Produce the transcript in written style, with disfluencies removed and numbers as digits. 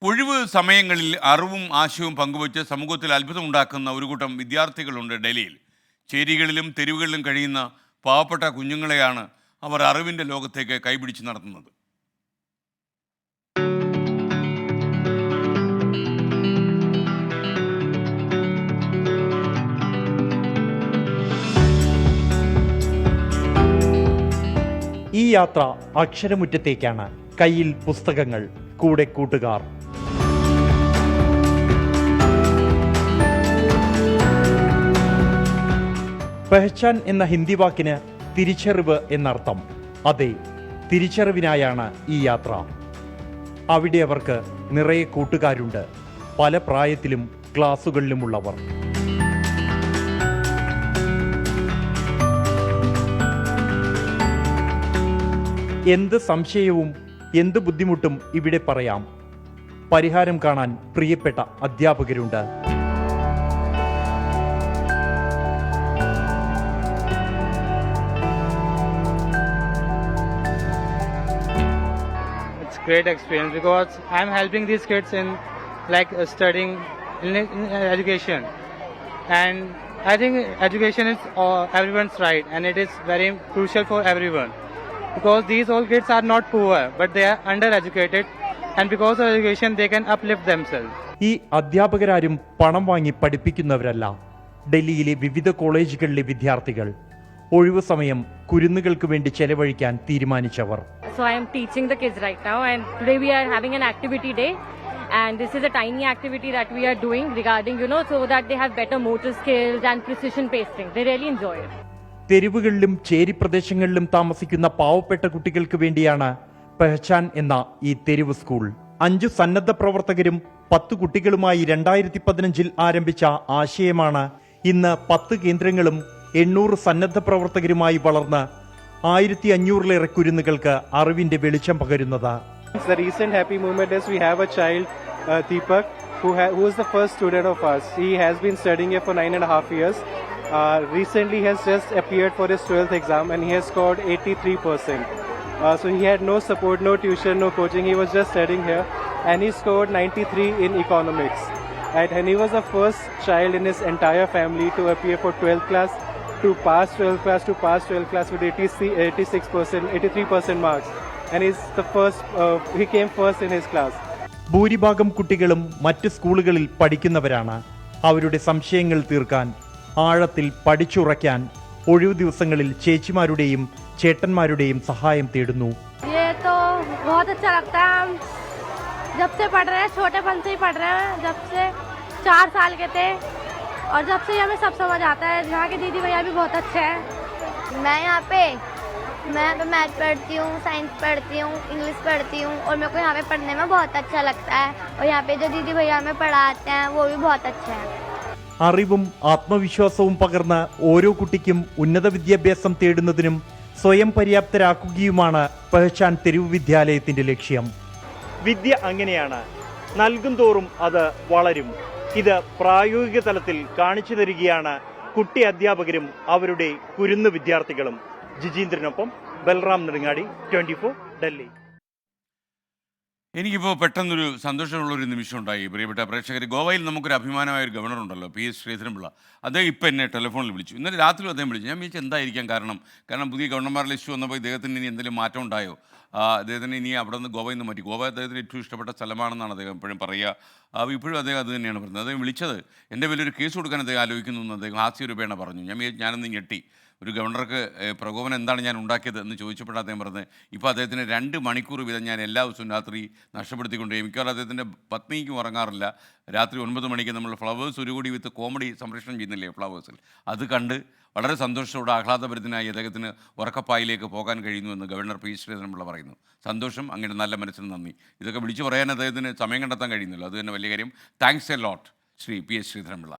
ഒഴിവ് സമയങ്ങളിൽ അറിവും ആശയവും പങ്കുവച്ച് സമൂഹത്തിൽ അത്ഭുതമുണ്ടാക്കുന്ന ഒരു കൂട്ടം വിദ്യാർത്ഥികളുണ്ട് ഡൽഹിയിൽ. ചേരികളിലും തെരുവുകളിലും കഴിയുന്ന പാവപ്പെട്ട കുഞ്ഞുങ്ങളെയാണ് അവർ അറിവിൻ്റെ ലോകത്തേക്ക് കൈപിടിച്ച് നടത്തുന്നത്. ഈ യാത്ര അക്ഷരമുറ്റത്തേക്കാണ്. കയ്യിൽ പുസ്തകങ്ങൾ, കൂടെ കൂട്ടുകാർ. പെഹ്ചാൻ എന്ന ഹിന്ദി വാക്കിന് തിരിച്ചറിവ് എന്നർത്ഥം. അതെ, തിരിച്ചറിവിനായാണ് ഈ യാത്ര. അവിടെ അവർക്ക് നിറയെ കൂട്ടുകാരുണ്ട്, പല പ്രായത്തിലും ക്ലാസുകളിലുമുള്ളവർ. എന്ത് സംശയവും എന്ത് ബുദ്ധിമുട്ടും ഇവിടെ പറയാം. പരിഹാരം കാണാൻ പ്രിയപ്പെട്ട അധ്യാപകരുണ്ട്. It's great experience because I'm helping these kids in studying in education, and I think education is everyone's right, and it is very crucial for everyone because these all kids are not poor but they are undereducated, and because of education they can uplift themselves. ഈ അധ്യാപകരാരും പണം വാങ്ങി പഠിപ്പിക്കുന്നവരല്ല. ഡൽഹിയിലെ വിവിധ കോളേജുകളിലെ വിദ്യാർത്ഥികൾ ഒഴിവു സമയം കുരുന്നുകൾക്ക് വേണ്ടി ചെലവഴിക്കാൻ തീരുമാനിച്ചവർ. So I am teaching the kids right now, and today we are having an activity day, and this is a tiny activity that we are doing regarding so that they have better motor skills and precision pasting. They really enjoy it. തെരുവുകളിലും ചേരി പ്രദേശങ്ങളിലും താമസിക്കുന്ന പാവപ്പെട്ട കുട്ടികൾക്ക് വേണ്ടിയാണ് പെഹ്ചാൻ എന്ന ഈ തെരുവ് school. 5 സന്നദ്ധ പ്രവർത്തകരും 10 കുട്ടികളുമായി 2015 ആരംഭിച്ച ആശയമാണ് ഇന്ന് 10 കേന്ദ്രങ്ങളും 800 സന്നദ്ധ പ്രവർത്തകരുമായി വളർന്ന് 1500-ലേറെ കുരുന്നുകൾക്ക് അറിവിന്റെ വെളിച്ചം പകരുന്നത്. The recent happy moment is we have a child, Deepak, who is the first student of us. He has been studying here for 9.5 years. Recently he has just appeared for his 12th exam and he has scored 83%. So he had no support, no tuition, no coaching. He was just studying here and he scored 93 in economics. And he was the first child in his entire family to appear for 12th class, to pass 12th class with 83% marks. And he's the first, he came first in his class. ഭൂരിഭാഗം കുട്ടികളും മറ്റ് സ്കൂളുകളിൽ പഠിക്കുന്നവരാണ്. അവരുടെ സംശയങ്ങൾ തീർക്കാൻ, ആഴത്തിൽ പഠിച്ചുറയ്ക്കാൻ ഒഴിവു ദിവസങ്ങളിൽ ചേച്ചിമാരുടെയും ചേട്ടന്മാരുടെയും സഹായം തേടുന്നു. जब से पढ़ रहे हैं, छोटेपन से ही पढ़ रहे हैं, जब से 4 साल के थे, और जब से हमें सब समझ आता है. यहाँ के दीदी भैया भी बहुत अच्छे हैं. मैं यहाँ पे मैथ पढ़ती हूँ, साइंस पढ़ती हूँ, इंग्लिश पढ़ती हूँ, और मेरे को यहाँ पे पढ़ने में बहुत अच्छा लगता है. और यहाँ पे जो दीदी भैया हमें पढ़ाते हैं वो भी बहुत अच्छे हैं. അറിവും ആത്മവിശ്വാസവും പകർന്ന് ഓരോ കുട്ടിക്കും ഉന്നത വിദ്യാഭ്യാസം തേടുന്നതിനും സ്വയം പര്യാപ്തരാക്കുകയുമാണ് പെഹ്ചാൻ തെരുവ് വിദ്യാലയത്തിന്റെ ലക്ഷ്യം. വിദ്യ അങ്ങനെയാണ്, നൽകും തോറും അത് വളരും. ഇത് പ്രായോഗിക തലത്തിൽ കാണിച്ചു തരികയാണ് കുട്ടി അധ്യാപകരും അവരുടെ കുരുന്നു വിദ്യാർത്ഥികളും. ജിജീന്ദ്രനൊപ്പം ബൽറാം നെടുങ്ങാടി, 24 ഡൽഹി. എനിക്കിപ്പോൾ പെട്ടെന്നൊരു സന്തോഷമുള്ളൊരു നിമിഷം ഉണ്ടായി. പ്രിയപ്പെട്ട പ്രേക്ഷകർ, ഗോവയിൽ നമുക്കൊരു അഭിമാനമായ ഒരു ഗവർണർ ഉണ്ടല്ലോ, PS ശ്രീധരൻപിള്ള. അദ്ദേഹം ഇപ്പോൾ എന്നെ ടെലിഫോണിൽ വിളിച്ചു. ഇന്നലെ രാത്രി അദ്ദേഹം വിളിച്ചു. ഞാൻ വിളിച്ചു എന്തായിരിക്കാം കാരണം പുതിയ ഗവർണർമാരുടെ ലിസ്റ്റ് വന്നപ്പോൾ ഇദ്ദേഹത്തിന് ഇനി എന്തെങ്കിലും മാറ്റം ഉണ്ടായോ, അദ്ദേഹത്തിന് ഇനി അവിടെ നിന്ന് ഗോവയിൽ നിന്ന് മാറ്റി. ഗോവ അദ്ദേഹത്തിന് ഏറ്റവും ഇഷ്ടപ്പെട്ട സ്ഥലമാണെന്നാണ് അദ്ദേഹം എപ്പോഴും പറയുക. ഇപ്പോഴും അദ്ദേഹം അത് തന്നെയാണ് പറയുന്നത്. അദ്ദേഹം വിളിച്ചത് എൻ്റെ വലിയൊരു കേസ് കൊടുക്കാൻ അദ്ദേഹം ആലോചിക്കുന്നു എന്ന് അദ്ദേഹം ഹാസ്യരൂപേണ പറഞ്ഞു. ഞാനൊന്ന് ഞെട്ടി. ഒരു ഗവർണർക്ക് പ്രകോപനം എന്താണ് ഞാൻ ഉണ്ടാക്കിയത് എന്ന് ചോദിച്ചപ്പോഴാണ് അദ്ദേഹം പറഞ്ഞത്, ഇപ്പോൾ അദ്ദേഹത്തിന് 2 മണിക്കൂർ വീതം ഞാൻ എല്ലാ ദിവസവും രാത്രി നഷ്ടപ്പെടുത്തിക്കൊണ്ട്, മിക്കവാറും അദ്ദേഹത്തിൻ്റെ പത്നിക്കും ഉറങ്ങാറില്ല. രാത്രി 9 മണിക്ക് നമ്മൾ ഫ്ലവേഴ്സ് ഒരു കോടി വിത്ത് കോമഡി സംപ്രേഷണം ചെയ്യുന്നില്ലേ ഫ്ലവേഴ്സിൽ, അത് കണ്ട് വളരെ സന്തോഷത്തോടെ ആഹ്ലാദഭരിതനായി അദ്ദേഹത്തിന് ഉറക്കപ്പായിലേക്ക് പോകാൻ കഴിയുന്നുവെന്ന് ഗവർണർ PS ശ്രീധരൻപിള്ള പറയുന്നു. സന്തോഷം, അങ്ങയുടെ നല്ല മനസ്സിന് നന്ദി. ഇതൊക്കെ വിളിച്ചു പറയാൻ അദ്ദേഹത്തിന് സമയം കണ്ടെത്താൻ കഴിയുന്നില്ല, അത് തന്നെ വലിയ കാര്യം. Thanks a lot Shri PS Sreedharan Pillai.